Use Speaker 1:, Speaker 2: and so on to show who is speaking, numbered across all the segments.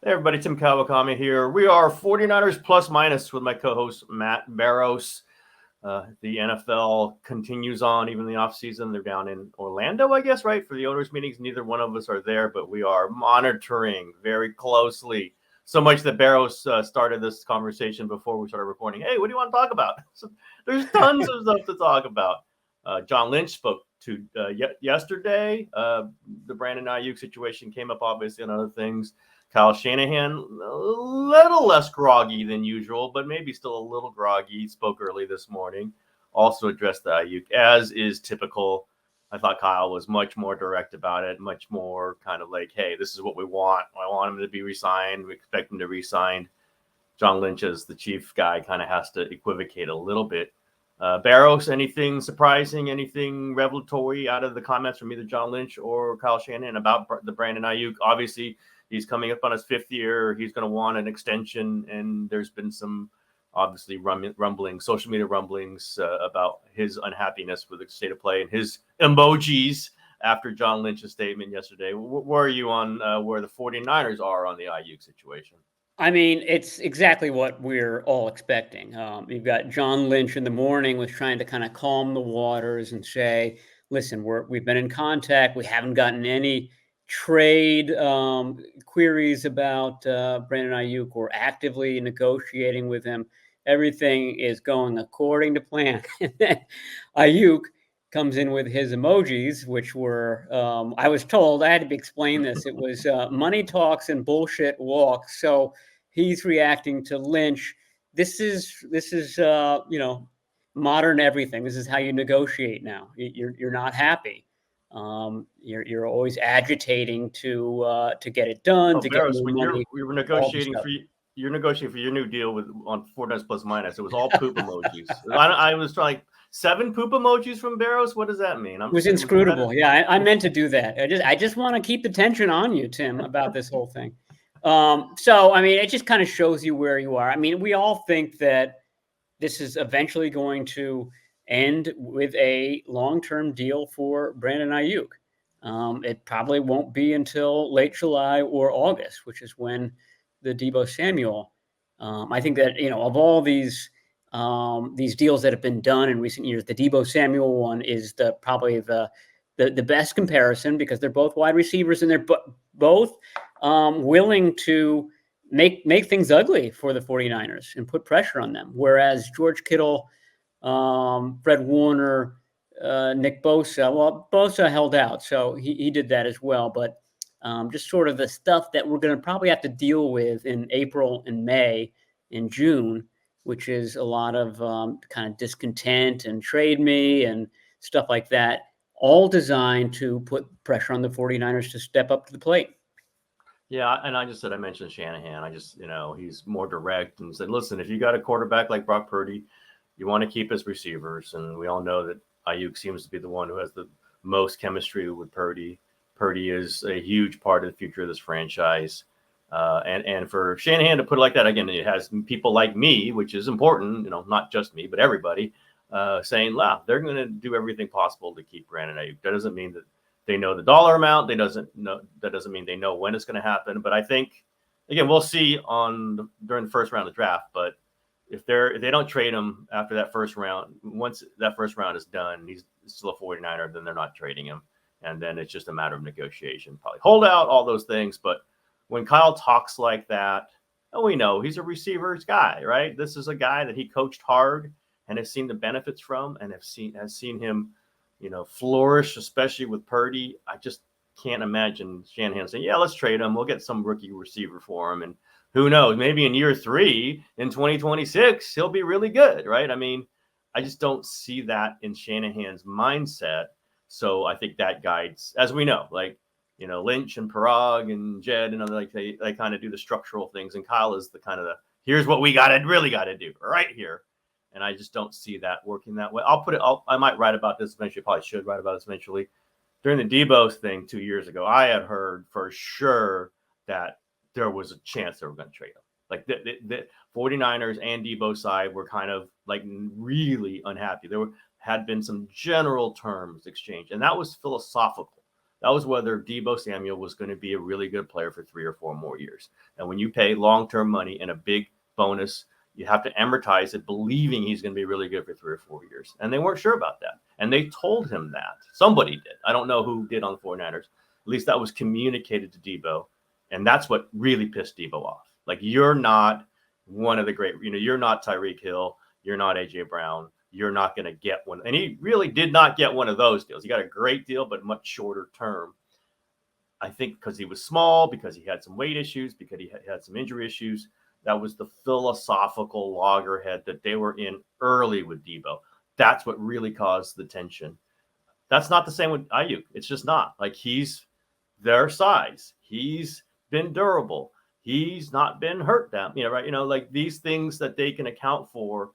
Speaker 1: Hey everybody, Tim Kawakami here. We are 49ers plus minus with my co-host Matt Barrows. The NFL continues on, even in the offseason. They're down in Orlando, I guess, right, for the owners' meetings. Neither one of us are there, but we are monitoring very closely. So much that Barrows started this conversation before we started recording. Hey, what do you want to talk about? So there's tons of stuff to talk about. John Lynch spoke to yesterday. The Brandon Aiyuk situation came up, obviously, and other things. Kyle Shanahan, a little less groggy than usual, but maybe still a little groggy. Spoke early this morning. Also addressed the Aiyuk, as is typical. I thought Kyle was much more direct about it, much more kind of like, hey, this is what we want. I want him to be re-signed. We expect him to re-sign. John Lynch, as the chief guy, kind of has to equivocate a little bit. Barrows, anything surprising, anything revelatory out of the comments from either John Lynch or Kyle Shanahan about the Brandon Aiyuk? Obviously, he's coming up on his 5th year. He's going to want an extension, and there's been some obviously rumblings, social media rumblings about his unhappiness with the state of play and his emojis after John Lynch's statement yesterday. Where are you on where the 49ers are on the Aiyuk situation?
Speaker 2: I mean, it's exactly what we're all expecting. You've got John Lynch in the morning was trying to kind of calm the waters and say, listen, we've been in contact. We haven't gotten any trade queries about Brandon Aiyuk. We're actively negotiating with him. Everything is going according to plan. And then Aiyuk comes in with his emojis, which were, I was told, I had to explain this. It was money talks and bullshit walks. So he's reacting to Lynch. This is modern everything. This is how you negotiate now. You're not happy. You're always agitating to get it done. To
Speaker 1: Barrows,
Speaker 2: get
Speaker 1: when
Speaker 2: money,
Speaker 1: we were negotiating for you're negotiating for your new deal on 49ers plus minus. It was all poop emojis. I was trying 7 poop emojis from Barrows. What does that mean?
Speaker 2: It was inscrutable. Yeah, I meant to do that. I just want to keep the tension on you, Tim, about this whole thing. So, I mean, it just kind of shows you where you are. I mean, we all think that this is eventually going to end with a long-term deal for Brandon Aiyuk. It probably won't be until late July or August, which is when the Deebo Samuel. I think that, of all these deals that have been done in recent years, the Deebo Samuel one is probably the best comparison because they're both wide receivers and they're both willing to make things ugly for the 49ers and put pressure on them. Whereas George Kittle, Fred Warner, Nick Bosa, well, Bosa held out, so he did that as well. But just sort of the stuff that we're going to probably have to deal with in April and May and June, which is a lot of kind of discontent and trade me and stuff like that, all designed to put pressure on the 49ers to step up to the plate.
Speaker 1: Yeah, and I mentioned Shanahan. He's more direct and said, listen, if you got a quarterback like Brock Purdy, you want to keep his receivers. And we all know that Aiyuk seems to be the one who has the most chemistry with Purdy. Purdy is a huge part of the future of this franchise. And for Shanahan to put it like that, again, it has people like me, which is important, not just me, but everybody, saying, wow, they're going to do everything possible to keep Brandon Aiyuk. That doesn't mean that they know the dollar amount. That doesn't mean they know when it's going to happen. But I think, again, we'll see during the first round of the draft. But if they don't trade him after that first round, once that first round is done, he's still a 49er, then they're not trading him. And then it's just a matter of negotiation, probably hold out, all those things. But when Kyle talks like that, we know he's a receivers guy, right? This is a guy that he coached hard and has seen the benefits from and has seen him, flourish, especially with Purdy. I just can't imagine Shanahan saying, yeah, let's trade him. We'll get some rookie receiver for him. And who knows, maybe in year 3 in 2026, he'll be really good, right? I mean, I just don't see that in Shanahan's mindset. So I think that guides, as we know, Lynch and Parag and Jed and other, they kind of do the structural things. And Kyle is the kind of here's what we really got to do right here. And I just don't see that working that way. I might write about this eventually. Probably should write about this eventually. During the Deebo thing 2 years ago, I had heard for sure that there was a chance they were going to trade him. Like the 49ers and Deebo side were kind of really unhappy. There had been some general terms exchanged, and that was philosophical. That was whether Deebo Samuel was going to be a really good player for 3 or 4 more years. And when you pay long-term money and a big bonus, you have to amortize it, believing he's going to be really good for 3 or 4 years. And they weren't sure about that. And they told him that. Somebody did. I don't know who did on the 49ers. At least that was communicated to Deebo. And that's what really pissed Deebo off. Like, you're not one of the great, you're not Tyreek Hill. You're not A.J. Brown. You're not going to get one. And he really did not get one of those deals. He got a great deal, but much shorter term. I think because he was small, because he had some weight issues, because he had some injury issues. That was the philosophical loggerhead that they were in early with Deebo. That's what really caused the tension. That's not the same with Aiyuk. It's just not. Like, he's their size. He's been durable. He's not been hurt that, right? Like these things that they can account for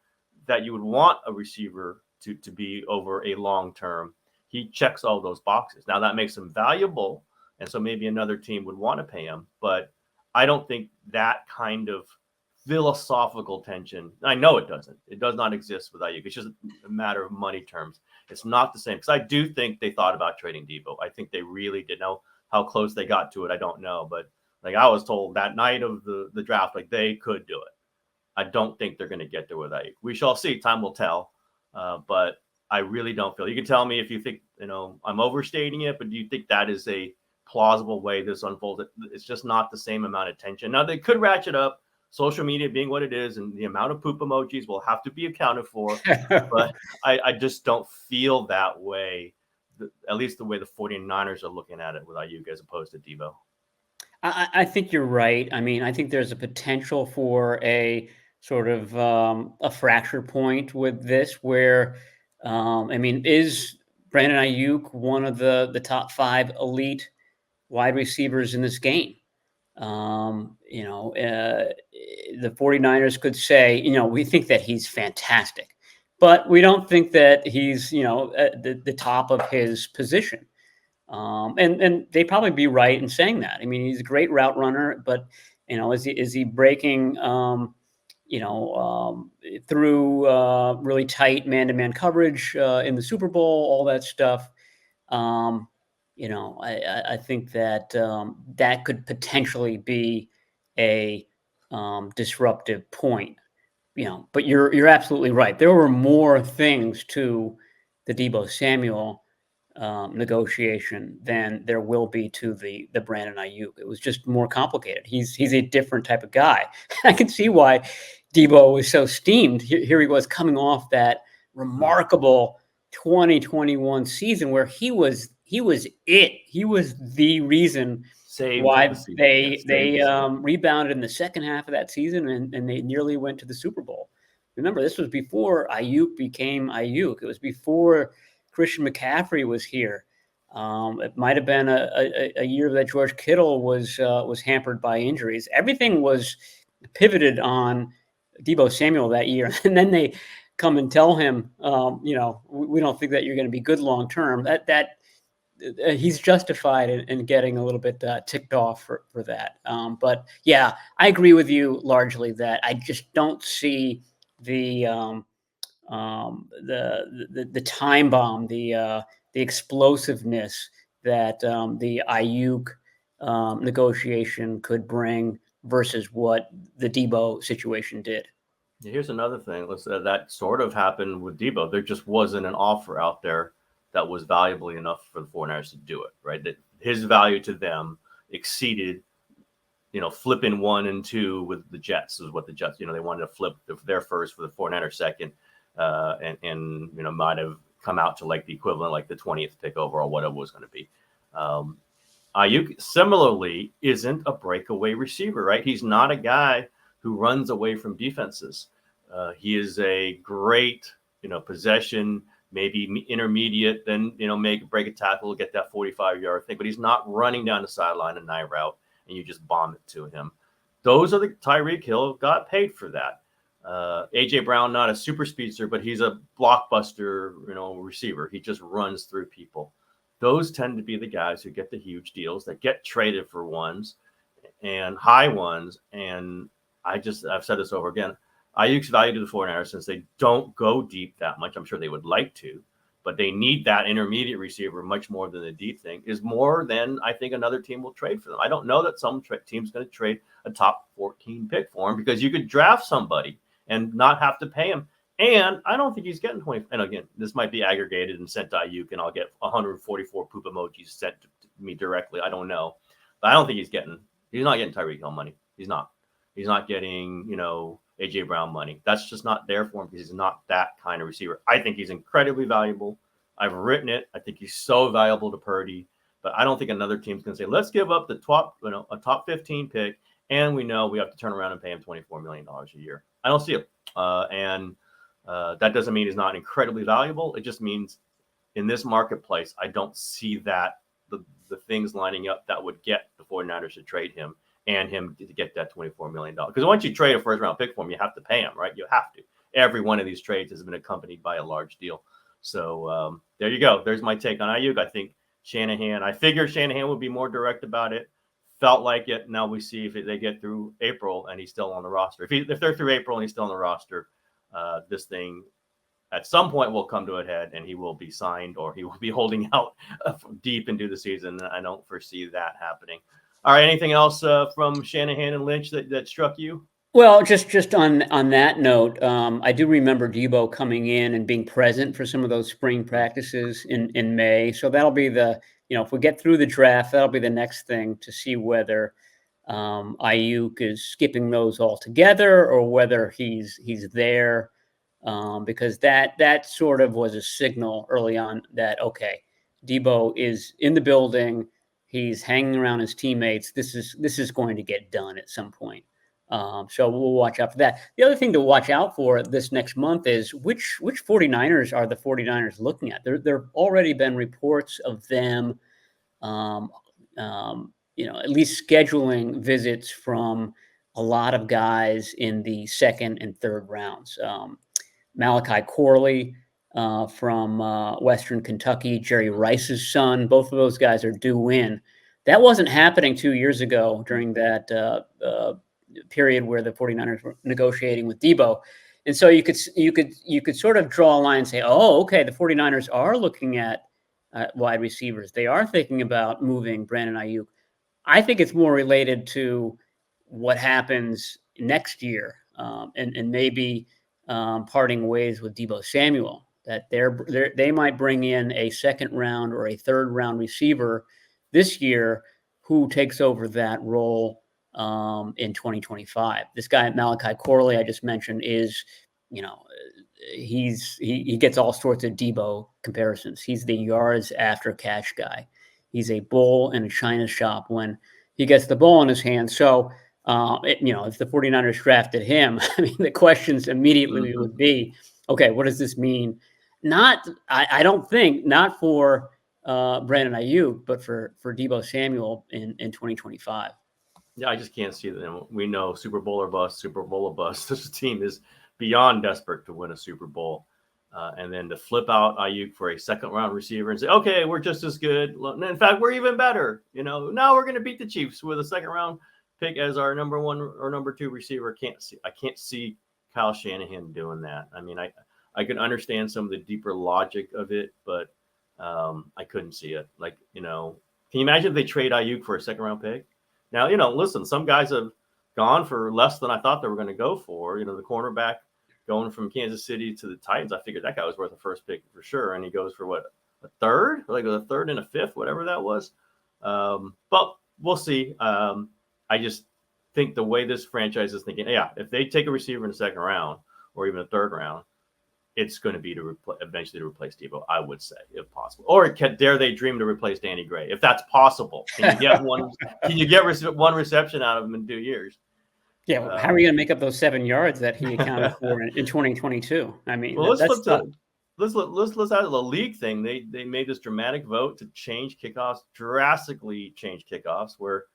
Speaker 1: that you would want a receiver to be over a long term. He checks all those boxes. Now that makes him valuable. And so maybe another team would want to pay him, but I don't think that kind of philosophical tension, I know it doesn't. It does not exist with Aiyuk. It's just a matter of money terms. It's not the same, because I do think they thought about trading Deebo. I think they really did. Know how close they got to it, I don't know. But like, I was told that night of the draft, like, they could do it. I don't think they're going to get there with Aiyuk. We shall see. Time will tell. But I really don't feel. You can tell me if you think, I'm overstating it, but do you think that is a plausible way this unfolded? It's just not the same amount of tension. Now, they could ratchet up, social media being what it is, and the amount of poop emojis will have to be accounted for. But I just don't feel that way, at least the way the 49ers are looking at it with Aiyuk as opposed to Deebo.
Speaker 2: I think you're right. I mean, I think there's a potential for a sort of a fracture point with this where, is Brandon Aiyuk one of the top 5 elite wide receivers in this game? The 49ers could say, we think that he's fantastic, but we don't think that he's, at the top of his position. And they'd probably be right in saying that. I mean, he's a great route runner, but is he breaking, through really tight man-to-man coverage in the Super Bowl, all that stuff? I think that that could potentially be a disruptive point. But you're absolutely right. There were more things to the Deebo Samuel negotiation than there will be to the Brandon Aiyuk. It was just more complicated. He's a different type of guy. I can see why Deebo was so steamed. Here he was coming off that remarkable 2021 season where he was it. He was the reason why they rebounded in the second half of that season and they nearly went to the Super Bowl. Remember, this was before Aiyuk became Aiyuk. It was before Christian McCaffrey was here. It might have been a year that George Kittle was hampered by injuries. Everything was pivoted on Deebo Samuel that year, and then they come and tell him, we don't think that you're going to be good long term. That he's justified in getting a little bit ticked off for that. But yeah, I agree with you largely that I just don't see the time bomb, the explosiveness that the Aiyuk negotiation could bring versus what the Deebo situation did.
Speaker 1: Here's another thing. That sort of happened with Deebo. There just wasn't an offer out there that was valuable enough for the 49ers to do it, right? That his value to them exceeded, flipping 1 and 2 with the Jets is what the Jets, they wanted to flip their first for the 49ers second. And might have come out to like the equivalent, like the 20th pick overall, what it was going to be. Aiyuk similarly isn't a breakaway receiver, right? He's not a guy who runs away from defenses. He is a great, possession, maybe intermediate, then, break a tackle, get that 45-yard thing, but he's not running down the sideline a 9 route and you just bomb it to him. Those are the Tyreek Hill got paid for that. A.J. Brown, not a super speedster, but he's a blockbuster, receiver. He just runs through people. Those tend to be the guys who get the huge deals that get traded for ones and high ones. And I've said this over again. Aiyuk's value to the 49ers, since they don't go deep that much, I'm sure they would like to, but they need that intermediate receiver much more than the deep thing, is more than I think another team will trade for them. I don't know that some team's going to trade a top 14 pick for him, because you could draft somebody and not have to pay him. And I don't think he's getting 20. And again, this might be aggregated and sent to Aiyuk, and I'll get 144 poop emojis sent to me directly. I don't know. But I don't think he's not getting Tyreek Hill money. He's not. He's not getting, AJ Brown money. That's just not there for him, because he's not that kind of receiver. I think he's incredibly valuable. I've written it. I think he's so valuable to Purdy, but I don't think another team's going to say, let's give up the a top 15 pick, and we know we have to turn around and pay him $24 million a year. I don't see it. That doesn't mean he's not incredibly valuable. It just means in this marketplace, I don't see that the things lining up that would get the 49ers to trade him and him to get that $24 million. Because once you trade a first round pick for him, you have to pay him, right? You have to. Every one of these trades has been accompanied by a large deal. So there you go. There's my take on Aiyuk. I figured Shanahan would be more direct about it. Felt like it. Now we see if they get through April and he's still on the roster. If they're through April and he's still on the roster, this thing at some point will come to a head, and he will be signed, or he will be holding out deep into the season. I don't foresee that happening. All right. Anything else from Shanahan and Lynch that struck you?
Speaker 2: Well, just on that note, I do remember Debo coming in and being present for some of those spring practices in May. So that'll be if we get through the draft, that'll be the next thing to see whether Aiyuk is skipping those altogether or whether he's there, because that sort of was a signal early on that, okay, Debo is in the building. He's hanging around his teammates. This is going to get done at some point. So we'll watch out for that. The other thing to watch out for this next month is which 49ers are the 49ers looking at. There already been reports of them, at least scheduling visits from a lot of guys in the second and third rounds. Malachi Corley from Western Kentucky, Jerry Rice's son, both of those guys are due in. That wasn't happening 2 years ago during that period where the 49ers were negotiating with Debo. And so you could sort of draw a line and say, oh, okay, the 49ers are looking at wide receivers. They are thinking about moving Brandon Aiyuk. I think it's more related to what happens next year, and maybe parting ways with Deebo Samuel, that they might bring in a second round or a third round receiver this year who takes over that role in 2025. This guy, Malachi Corley, I just mentioned, is, he gets all sorts of Debo comparisons. He's the yards after catch guy. He's a bull in a china shop when he gets the ball in his hand. So, if the 49ers drafted him, I mean, the questions immediately would be, okay, what does this mean? I don't think, not for Brandon Aiyuk, but for Deebo Samuel in 2025.
Speaker 1: Yeah, I just can't see them. We know Super Bowl or bust, Super Bowl or bust. This team is beyond desperate to win a Super Bowl. And then to flip out Aiyuk for a second round receiver and say, okay, we're just as good. In fact, we're even better. Now we're going to beat the Chiefs with a second round pick as our number one or number two receiver. I can't see Kyle Shanahan doing that. I mean, I could understand some of the deeper logic of it, but I couldn't see it. Can you imagine if they trade Aiyuk for a second round pick? Now, listen, some guys have gone for less than I thought they were going to go for. The cornerback going from Kansas City to the Titans, I figured that guy was worth a first pick for sure. And he goes for what, a third? Like a third and a fifth, whatever that was. But we'll see. I just think the way this franchise is thinking, if they take a receiver in the second round or even a third round, it's going to be eventually to replace Debo, I would say, if possible. Or dare they dream to replace Danny Gray, if that's possible? Can you get one? Can you get one reception out of him in 2 years?
Speaker 2: Yeah, how are you going to make up those 7 yards that he accounted for in 2022? I mean,
Speaker 1: well, let's add the league thing. They made this dramatic vote to change kickoffs, drastically change kickoffs, where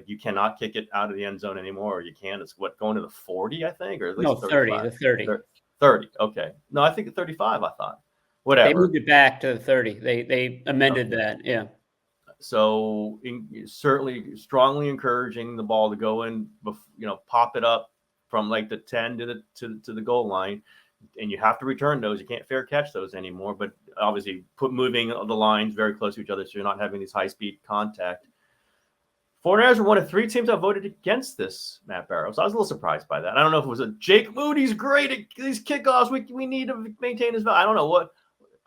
Speaker 1: you cannot kick it out of the end zone anymore, or you can. It's going to the 40, I think, or at least
Speaker 2: 30. The 30.
Speaker 1: 30. Okay. No, I think the 35, I thought. Whatever.
Speaker 2: They moved it back to the 30. They amended that. Yeah.
Speaker 1: So certainly strongly encouraging the ball to go in, pop it up from the 10 to the goal line. and you have to return those. You can't fair catch those anymore. But obviously, moving the lines very close to each other so you're not having these high-speed contact. 49ers were one of 3 teams that voted against this, Matt Barrows. I was a little surprised by that. I don't know if it was Jake Moody's great at these kickoffs. We need to maintain his value. I don't know what.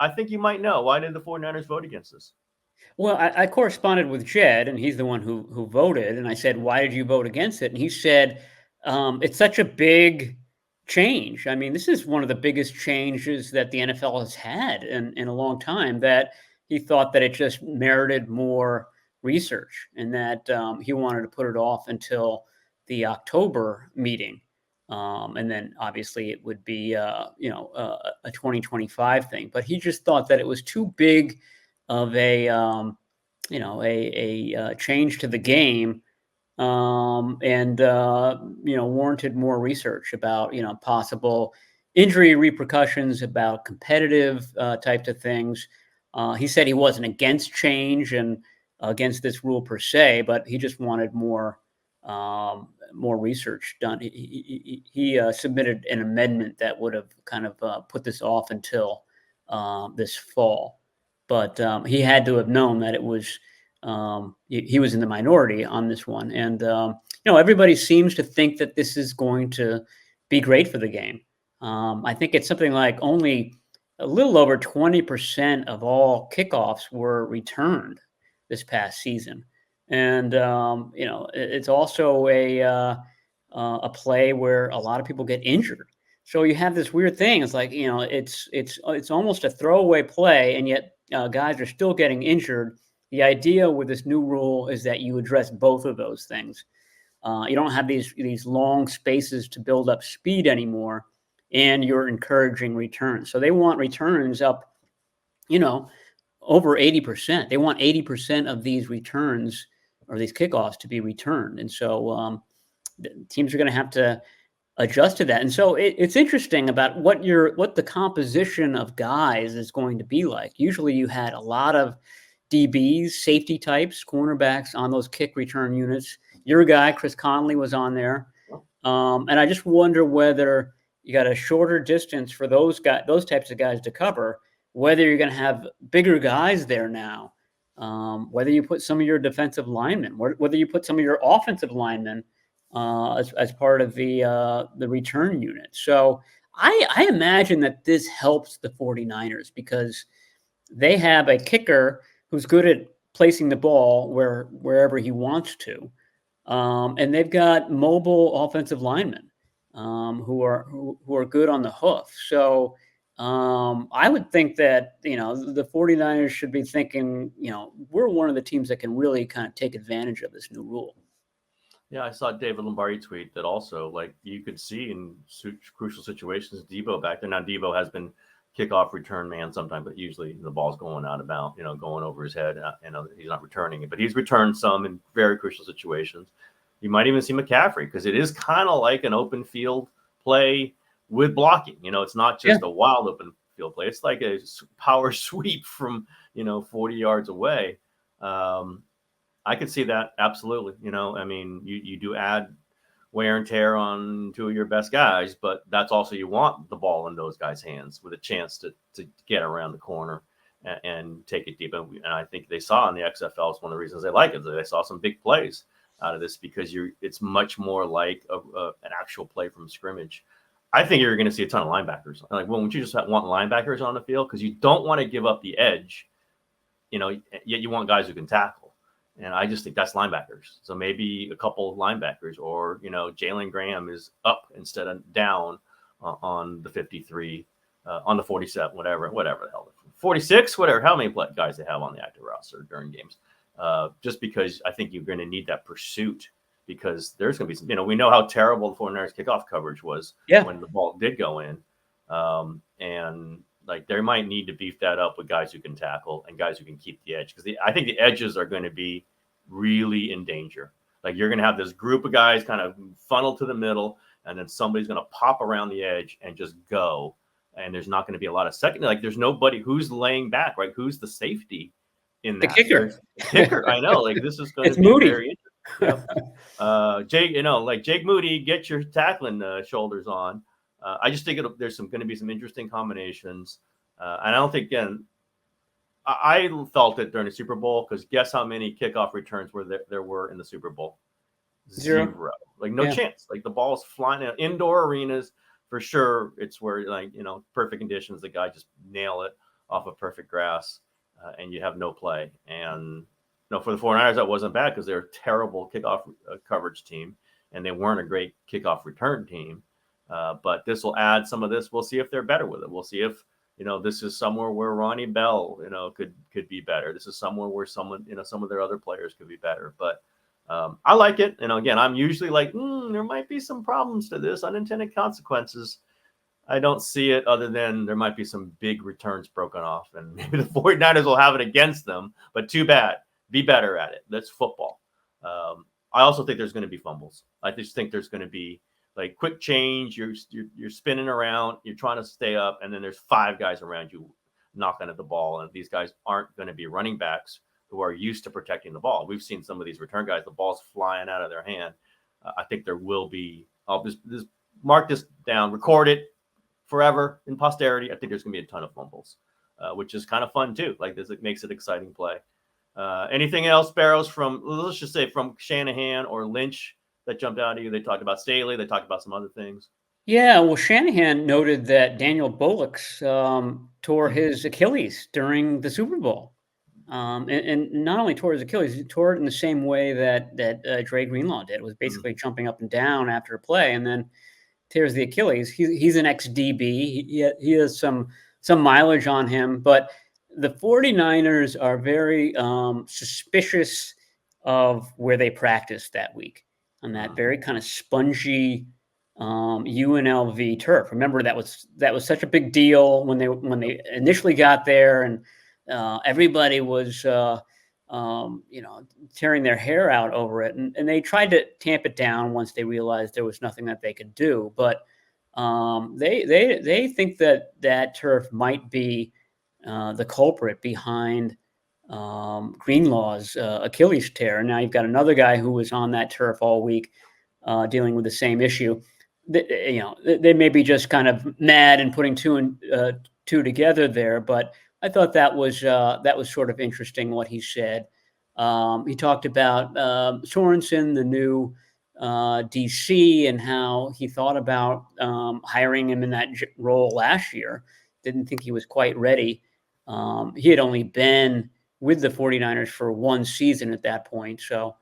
Speaker 1: I think you might know. Why did the 49ers vote against this?
Speaker 2: Well, I corresponded with Jed, and he's the one who voted. And I said, "Why did you vote against it?" And he said, "It's such a big change. I mean, this is one of the biggest changes that the NFL has had in a long time, that he thought that it just merited more research, and that he wanted to put it off until the October meeting. And then obviously it would be, a 2025 thing. But he just thought that it was too big of a change to the game, and warranted more research about possible injury repercussions, about competitive types of things. He said he wasn't against change and against this rule per se, but he just wanted more research done. He submitted an amendment that would have kind of put this off until this fall. But he had to have known that it was he was in the minority on this one. And everybody seems to think that this is going to be great for the game. I think it's something like only a little over 20% of all kickoffs were returned this past season. And it's also a play where a lot of people get injured. So you have this weird thing. It's like, it's almost a throwaway play, and yet guys are still getting injured. The idea with this new rule is that you address both of those things. You don't have these long spaces to build up speed anymore, and you're encouraging returns. So they want returns up, over 80%. They want 80% of these returns or these kickoffs to be returned. And so teams are going to have to adjust to that. And so it's interesting about what the composition of guys is going to be like. Usually you had a lot of DBs, safety types, cornerbacks on those kick return units. Your guy, Chris Conley, was on there. And I just wonder whether you got a shorter distance for those types of guys to cover, whether you're going to have bigger guys there now, whether you put some of your defensive linemen, whether you put some of your offensive linemen as part of the return unit. So I imagine that this helps the 49ers because they have a kicker who's good at placing the ball wherever he wants to. And they've got mobile offensive linemen who are good on the hoof. So I would think that, the 49ers should be thinking, we're one of the teams that can really kind of take advantage of this new rule.
Speaker 1: Yeah, I saw David Lombardi tweet that also, like, you could see in crucial situations, Debo back there. Now, Debo has been kickoff return man sometimes, but usually the ball's going out of bounds, going over his head. He's not returning it, but he's returned some in very crucial situations. You might even see McCaffrey because it is kind of like an open field play with blocking. It's not just a wild open field play. It's like a power sweep from, 40 yards away. I could see that absolutely. You do add wear and tear on 2 of your best guys, but that's also, you want the ball in those guys' hands with a chance to get around the corner and take it deep. And I think they saw in the XFL, it's one of the reasons they like it. They saw some big plays out of this because it's much more like an actual play from scrimmage. I think you're going to see a ton of linebackers. Like, wouldn't you just want linebackers on the field? Because you don't want to give up the edge, yet you want guys who can tackle. And I just think that's linebackers. So maybe a couple of linebackers, or, Jalen Graham is up instead of down on the 53, on the 47, whatever the hell, 46, whatever, how many guys they have on the active roster during games. Just because I think you're going to need that pursuit, because there's going to be some, we know how terrible the 49ers kickoff coverage was when the ball did go in. And like, they might need to beef that up with guys who can tackle and guys who can keep the edge. Because I think the edges are going to be really in danger. Like, you're going to have this group of guys kind of funnel to the middle, and then somebody's going to pop around the edge and just go. And there's not going to be a lot of second. Like, there's nobody who's laying back, right? Who's the safety in that? The kicker. I know. Like, this is going to be
Speaker 2: Moody.
Speaker 1: Very interesting. Jake, like Jake Moody, get your tackling shoulders on. I just think there's going to be some interesting combinations. And I don't think, again, I felt it during the Super Bowl because guess how many kickoff returns there were in the Super Bowl? Zero. Like no chance. Like the ball's flying out. Indoor arenas, for sure. It's where, like, perfect conditions. The guy just nail it off of perfect grass, and you have no play. And for the 49ers, that wasn't bad because they're a terrible kickoff coverage team, and they weren't a great kickoff return team. But this will add some of this. We'll see if they're better with it. We'll see if this is somewhere where Ronnie Bell, could be better. This is somewhere where someone, some of their other players could be better. But I like it. Again, I'm usually like, there might be some problems to this, unintended consequences. I don't see it other than there might be some big returns broken off, and maybe the 49ers will have it against them, but too bad. Be better at it. That's football. I also think there's going to be fumbles. I just think there's going to be like quick change. You're spinning around. You're trying to stay up, and then there's 5 guys around you knocking at the ball, and these guys aren't going to be running backs who are used to protecting the ball. We've seen some of these return guys, the ball's flying out of their hand. I think there will be. I'll just mark this down, record it forever in posterity. I think there's going to be a ton of fumbles, which is kind of fun too. Like this, it makes it exciting play. Anything else, Barrows, let's just say from Shanahan or Lynch that jumped out at you? They talked about Staley. They talked about some other things.
Speaker 2: Yeah, well, Shanahan noted that Daniel Bullocks tore his Achilles during the Super Bowl. And not only tore his Achilles, he tore it in the same way that Dre Greenlaw did. It was basically jumping up and down after a play, and then tears the Achilles. He's an ex-DB. He has some mileage on him, but the 49ers are very suspicious of where they practiced that week on that very kind of spongy UNLV turf. Remember that was such a big deal when they initially got there, and everybody was tearing their hair out over it, and they tried to tamp it down once they realized there was nothing that they could do. But they think that turf might be the culprit behind Greenlaw's Achilles tear. And now you've got another guy who was on that turf all week dealing with the same issue. They may be just kind of mad and putting two and two together there, but I thought that was sort of interesting what he said. He talked about Sorensen, the new DC, and how he thought about hiring him in that role last year. Didn't think he was quite ready. He had only been with the 49ers for one season at that point, so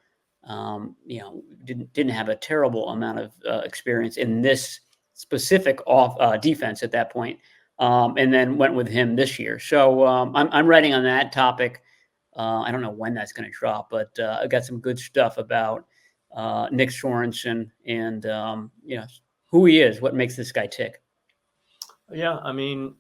Speaker 2: didn't have a terrible amount of experience in this specific defense at that point. And then went with him this year. So I'm writing on that topic. I don't know when that's going to drop, but I got some good stuff about Nick Sorensen and who he is, what makes this guy tick.
Speaker 1: Yeah, I mean,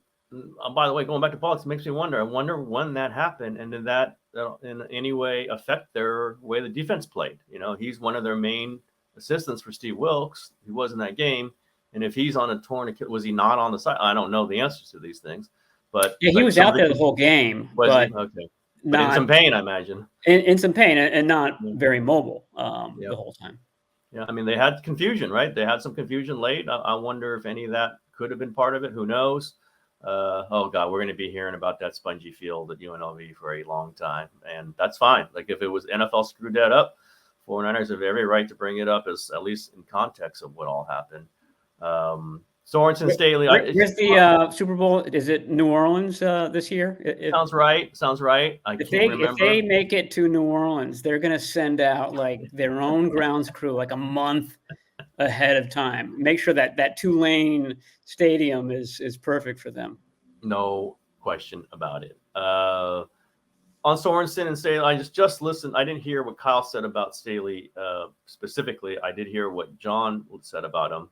Speaker 1: by the way, going back to politics makes me wonder. I wonder when that happened, and did that in any way affect their way the defense played? He's one of their main assistants for Steve Wilkes. He was in that game. And if he's on a torn Achilles, was he not on the side? I don't know the answers to these things, but
Speaker 2: yeah, he was out there the whole game.
Speaker 1: Okay, but in some pain, I imagine.
Speaker 2: In some pain, and not very mobile the whole time.
Speaker 1: Yeah, I mean, they had confusion, right? They had some confusion late. I wonder if any of that could have been part of it. Who knows? Oh God, we're going to be hearing about that spongy field at UNLV for a long time, and that's fine. Like if it was NFL screwed that up, 49ers have every right to bring it up as at least in context of what all happened. Sorensen, Staley.
Speaker 2: Where's the Super Bowl? Is it New Orleans this year?
Speaker 1: Sounds right. If
Speaker 2: they make it to New Orleans, they're going to send out like their own grounds crew like a month ahead of time. Make sure that Tulane stadium is perfect for them.
Speaker 1: No question about it. On Sorensen and Staley, I just listened. I didn't hear what Kyle said about Staley specifically. I did hear what John said about him.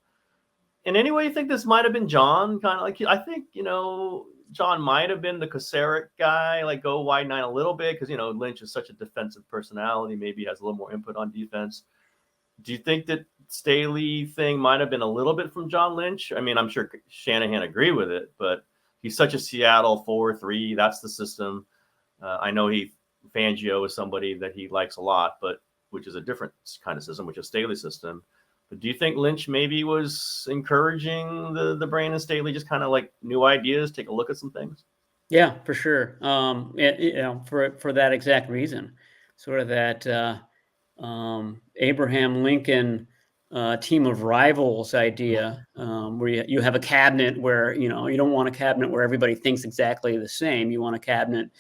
Speaker 1: In any way, you think this might have been John? Kind of like, I think, John might have been the Kocurek guy, like go wide 9 a little bit because, Lynch is such a defensive personality. Maybe he has a little more input on defense. Do you think that Staley thing might have been a little bit from John Lynch? I mean, I'm sure Shanahan agreed with it, but he's such a Seattle 4-3. That's the system. I know Fangio is somebody that he likes a lot, but which is a different kind of system, which is Staley's system. But do you think Lynch maybe was encouraging the Brandon Staley, just kind of like new ideas, take a look at some things?
Speaker 2: Yeah, for sure. For that exact reason, sort of that Abraham Lincoln team of rivals idea, where you have a cabinet where you don't want a cabinet where everybody thinks exactly the same. You want a cabinet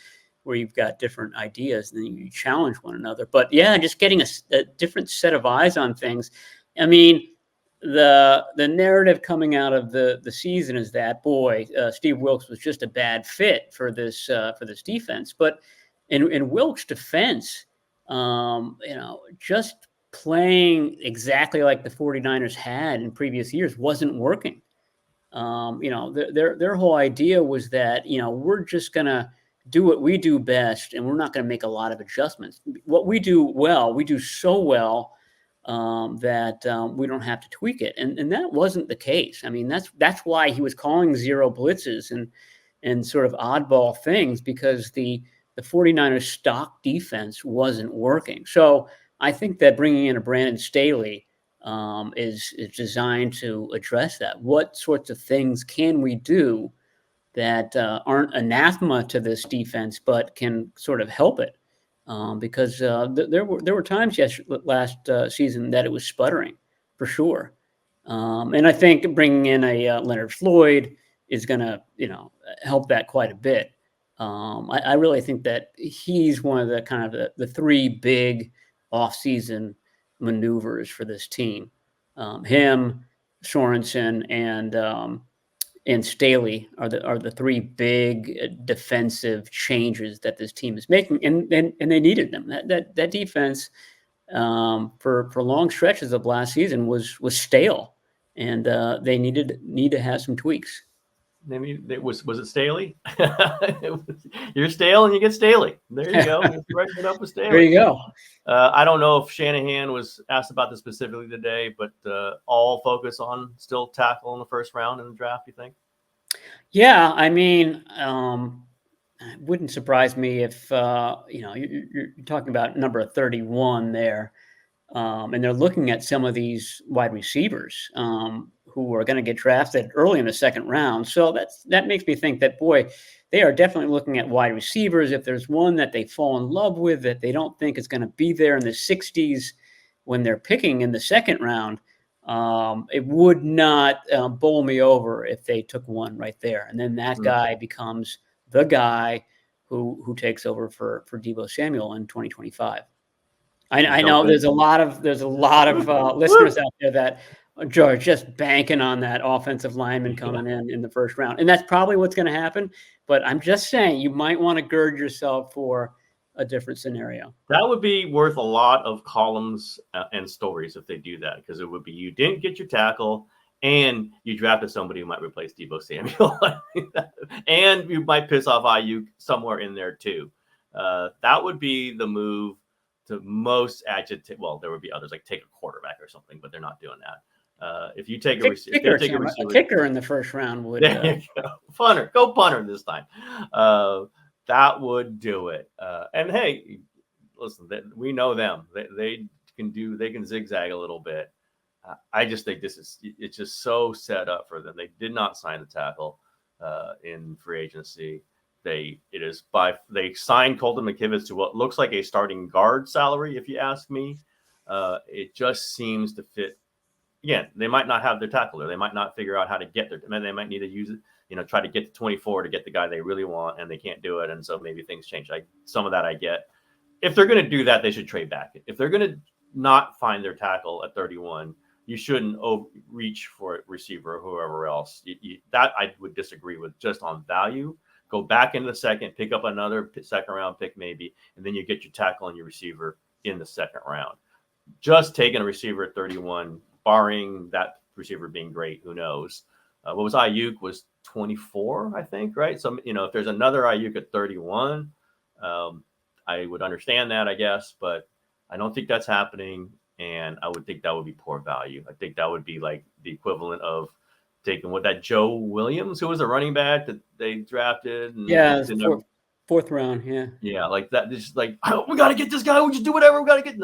Speaker 2: where you've got different ideas and then you challenge one another. But yeah, just getting a different set of eyes on things. I mean, the narrative coming out of the season is that Steve Wilks was just a bad fit for this defense. But in Wilks' defense, just playing exactly like the 49ers had in previous years wasn't working. Their whole idea was that we're just gonna do what we do best, and we're not going to make a lot of adjustments. What we do well, we do so well that we don't have to tweak it, and that wasn't the case. I mean, that's why he was calling zero blitzes and sort of oddball things, because the 49ers stock defense wasn't working. So I think that bringing in a Brandon Staley is designed to address that. What sorts of things can we do that aren't anathema to this defense, but can sort of help it? Because there were times last season that it was sputtering, for sure. And I think bringing in a Leonard Floyd is going to help that quite a bit. I really think that he's one of the kind of the three big offseason maneuvers for this team. Him, Sorensen, and Staley are the three big defensive changes that this team is making, and they needed them. That defense for long stretches of last season was stale, and they need to have some tweaks.
Speaker 1: Maybe was it Staley? You're stale and you get Staley. There you go. Right it up with Staley.
Speaker 2: There you go.
Speaker 1: I don't know if Shanahan was asked about this specifically today, but all focus on still tackle in the first round in the draft, you think?
Speaker 2: Yeah, I mean, it wouldn't surprise me if you're talking about number 31 there, and they're looking at some of these wide receivers who are going to get drafted early in the second round. So that makes me think that, they are definitely looking at wide receivers. If there's one that they fall in love with that they don't think is going to be there in the 60s when they're picking in the second round, it would not bowl me over if they took one right there. And then that guy becomes the guy who takes over for Deebo Samuel in 2025. I know there's a lot of listeners out there that are just banking on that offensive lineman coming in the first round. And that's probably what's going to happen. But I'm just saying, you might want to gird yourself for a different scenario.
Speaker 1: That would be worth a lot of columns and stories if they do that, because it would be, you didn't get your tackle and you drafted somebody who might replace Deebo Samuel. And you might piss off Aiyuk somewhere in there too. That would be the move to most agitate. Well, there would be others, like take a quarterback or something, but they're not doing that. If you take a
Speaker 2: kicker in the first round would
Speaker 1: go punter this time. That would do it. And hey, listen, we know them. They can zigzag a little bit. I just think it's just so set up for them. They did not sign the tackle in free agency. They signed Colton McKivitz to what looks like a starting guard salary, if you ask me. It just seems to fit. Again, they might not have their tackle, or they might not figure out how to get there. They might need to use it, try to get to 24 to get the guy they really want, and they can't do it. And so maybe things change. Some of that I get. If they're going to do that, they should trade back. If they're going to not find their tackle at 31, you shouldn't reach for a receiver or whoever else. That I would disagree with, just on value. Go back in the second, pick up another second round pick maybe, and then you get your tackle and your receiver in the second round. Just taking a receiver at 31, barring that receiver being great, who knows? What was Aiyuk was 24, I think, right? So, if there's another Aiyuk at 31, I would understand that, I guess, but I don't think that's happening. And I would think that would be poor value. I think that would be like the equivalent of taking that Joe Williams, who was a running back that they drafted. And
Speaker 2: fourth round. Yeah.
Speaker 1: Yeah. Like that. Just we got to get this guy. We just do whatever. We got to get.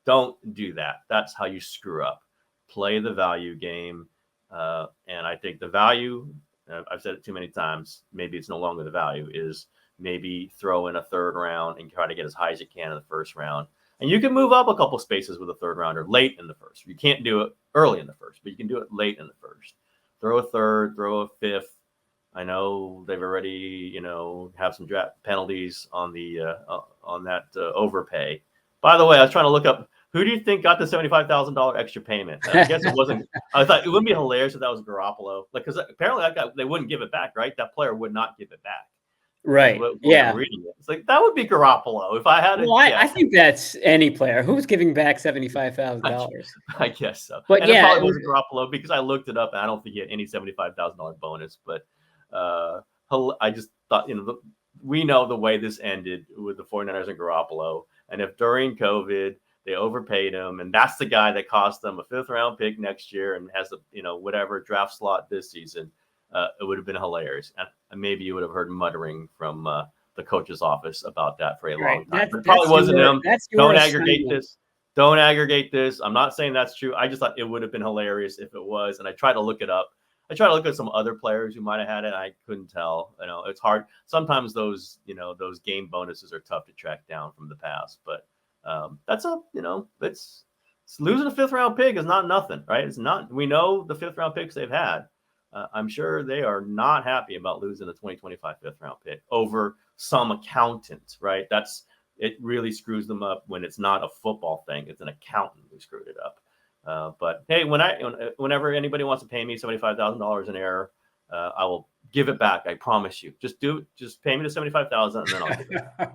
Speaker 1: Don't do that. That's how you screw up. play the value game. And I think the value, I've said it too many times, maybe it's no longer the value, is maybe throw in a third round and try to get as high as you can in the first round. And you can move up a couple spaces with a third rounder late in the first. You can't do it early in the first, but you can do it late in the first. Throw a third, throw a fifth. I know they've already, have some draft penalties on the on that overpay. By the way, I was trying to look up, who do you think got the $75,000 extra payment? I guess it wasn't. I thought it wouldn't be hilarious if that was Garoppolo, because apparently they wouldn't give it back, right? That player would not give it back.
Speaker 2: Right. Yeah.
Speaker 1: I'm reading it. It's like, that would be Garoppolo if I had it.
Speaker 2: Well, I think that's any player who's giving back $75,000.
Speaker 1: I guess so.
Speaker 2: But
Speaker 1: and
Speaker 2: yeah,
Speaker 1: it probably wasn't Garoppolo, because I looked it up and I don't think he had any $75,000 bonus. But I just thought, we know the way this ended with the 49ers and Garoppolo. And if during COVID they overpaid him, and that's the guy that cost them a 5th round pick next year and has a whatever draft slot this season, it would have been hilarious. And maybe you would have heard muttering from the coach's office about that for a long time. But it probably wasn't him. Don't aggregate this. Don't aggregate this. I'm not saying that's true. I just thought it would have been hilarious if it was. And I tried to look it up. I tried to look at some other players who might have had it. I couldn't tell. It's hard. Sometimes those game bonuses are tough to track down from the past. But that's it's losing a 5th round pick is not nothing, right? It's not. We know the 5th round picks they've had. I'm sure they are not happy about losing a 2025 5th round pick over some accountant, right? It really screws them up when it's not a football thing. It's an accountant who screwed it up. But hey, whenever anybody wants to pay me $75,000 in error, I will give it back. I promise you. Just pay me the $75,000 and then I'll give it back.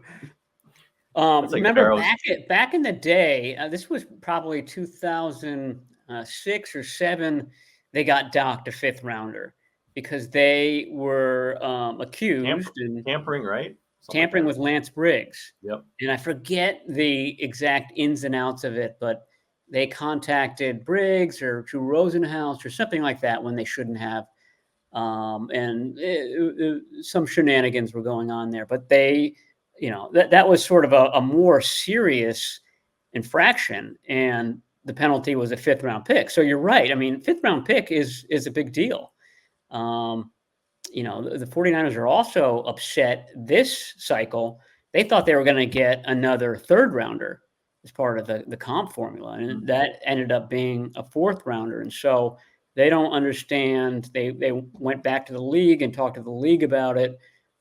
Speaker 2: Remember back in the day, this was probably 2006 or 7. They got docked a 5th rounder because they were accused
Speaker 1: tampering, right?
Speaker 2: Tampering with Lance Briggs.
Speaker 1: Yep. And
Speaker 2: I forget the exact ins and outs of it, but they contacted Briggs or Drew Rosenhaus or something like that when they shouldn't have. And some shenanigans were going on there, but they, that was sort of a more serious infraction, and the penalty was a 5th round pick. So you're right. I mean, 5th round pick is a big deal. The 49ers are also upset this cycle. They thought they were going to get another 3rd rounder as part of the comp formula, and that ended up being a 4th rounder. And so they don't understand. They went back to the league and talked to the league about it,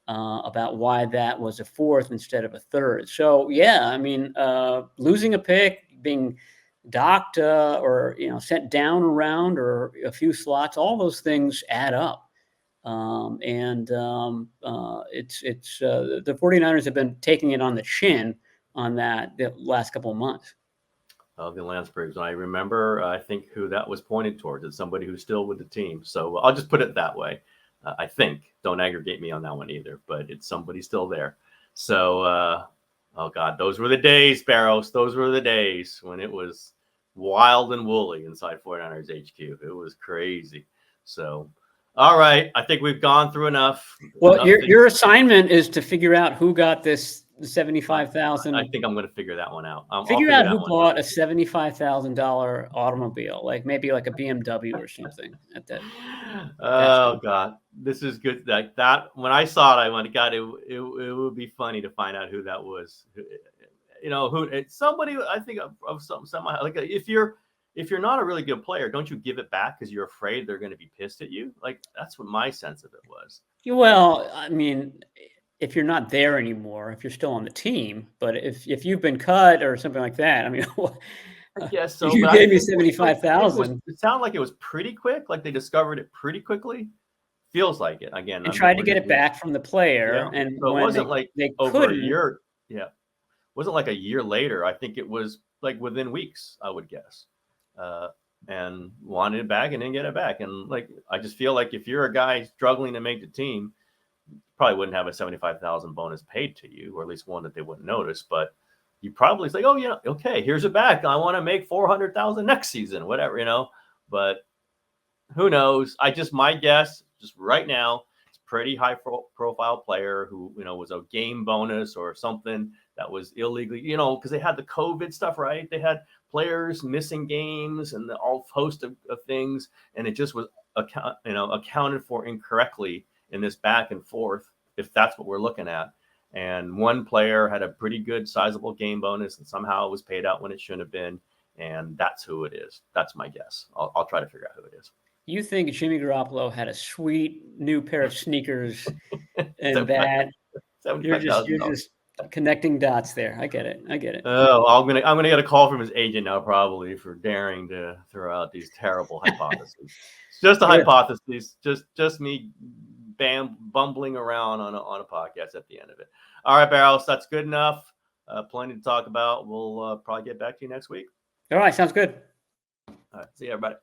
Speaker 2: about why that was a 4th instead of a 3rd. So yeah, I mean, losing a pick, being docked or sent down a round or a few slots, all those things add up. It's the 49ers have been taking it on the chin on that the last couple of months.
Speaker 1: The Lance Briggs. I remember, I think, who that was pointed towards. It's somebody who's still with the team. So I'll just put it that way. I think. Don't aggregate me on that one either, but it's somebody still there. So, oh God, those were the days, Barrows. Those were the days when it was wild and woolly inside 49ers HQ. It was crazy. So, all right, I think we've gone through enough.
Speaker 2: Well, your assignment is to figure out who got this $75,000.
Speaker 1: I think I'm going to figure that one out.
Speaker 2: Figure out who bought a $75,000 automobile, maybe like a BMW or something.
Speaker 1: God, this is good. Like that, when I saw it, I went, God, it would be funny to find out who that was. It's somebody. I think of some like if you're not a really good player, don't you give it back because you're afraid they're going to be pissed at you? Like that's what my sense of it was.
Speaker 2: Well, I mean, if you're not there anymore, if you're still on the team, but if you've been cut or something like that, I mean,
Speaker 1: I guess so.
Speaker 2: You gave me $75,000.
Speaker 1: It sounded like it was pretty quick. Like they discovered it pretty quickly. Feels like it again.
Speaker 2: And tried to get it back from the player, and
Speaker 1: so it wasn't like
Speaker 2: they
Speaker 1: over a year. Yeah, it wasn't like a year later. I think it was like within weeks, I would guess. And wanted it back and didn't get it back. And like I just feel like if you're a guy struggling to make the team, probably wouldn't have a $75,000 bonus paid to you, or at least one that they wouldn't notice. But you probably say, "Oh, yeah, okay, here's it back. I want to make $400,000 next season, whatever, But who knows? My guess, just right now, it's pretty high profile player who, was a game bonus or something that was illegally, because they had the COVID stuff, right? They had players missing games and the all host of things. And it just was, accounted for incorrectly in this back and forth, if that's what we're looking at. And one player had a pretty good sizable game bonus and somehow it was paid out when it shouldn't have been. And that's who it is. That's my guess. I'll try to figure out who it is.
Speaker 2: You think Jimmy Garoppolo had a sweet new pair of sneakers and that you're just connecting dots there. I get it.
Speaker 1: Oh, I'm gonna get a call from his agent now, probably, for daring to throw out these terrible hypotheses. It's just a hypothesis, just me bumbling around on a podcast at the end of it. All right, Barrows, that's good enough. Plenty to talk about. We'll probably get back to you next week.
Speaker 2: All right, sounds good.
Speaker 1: All right, see you, everybody.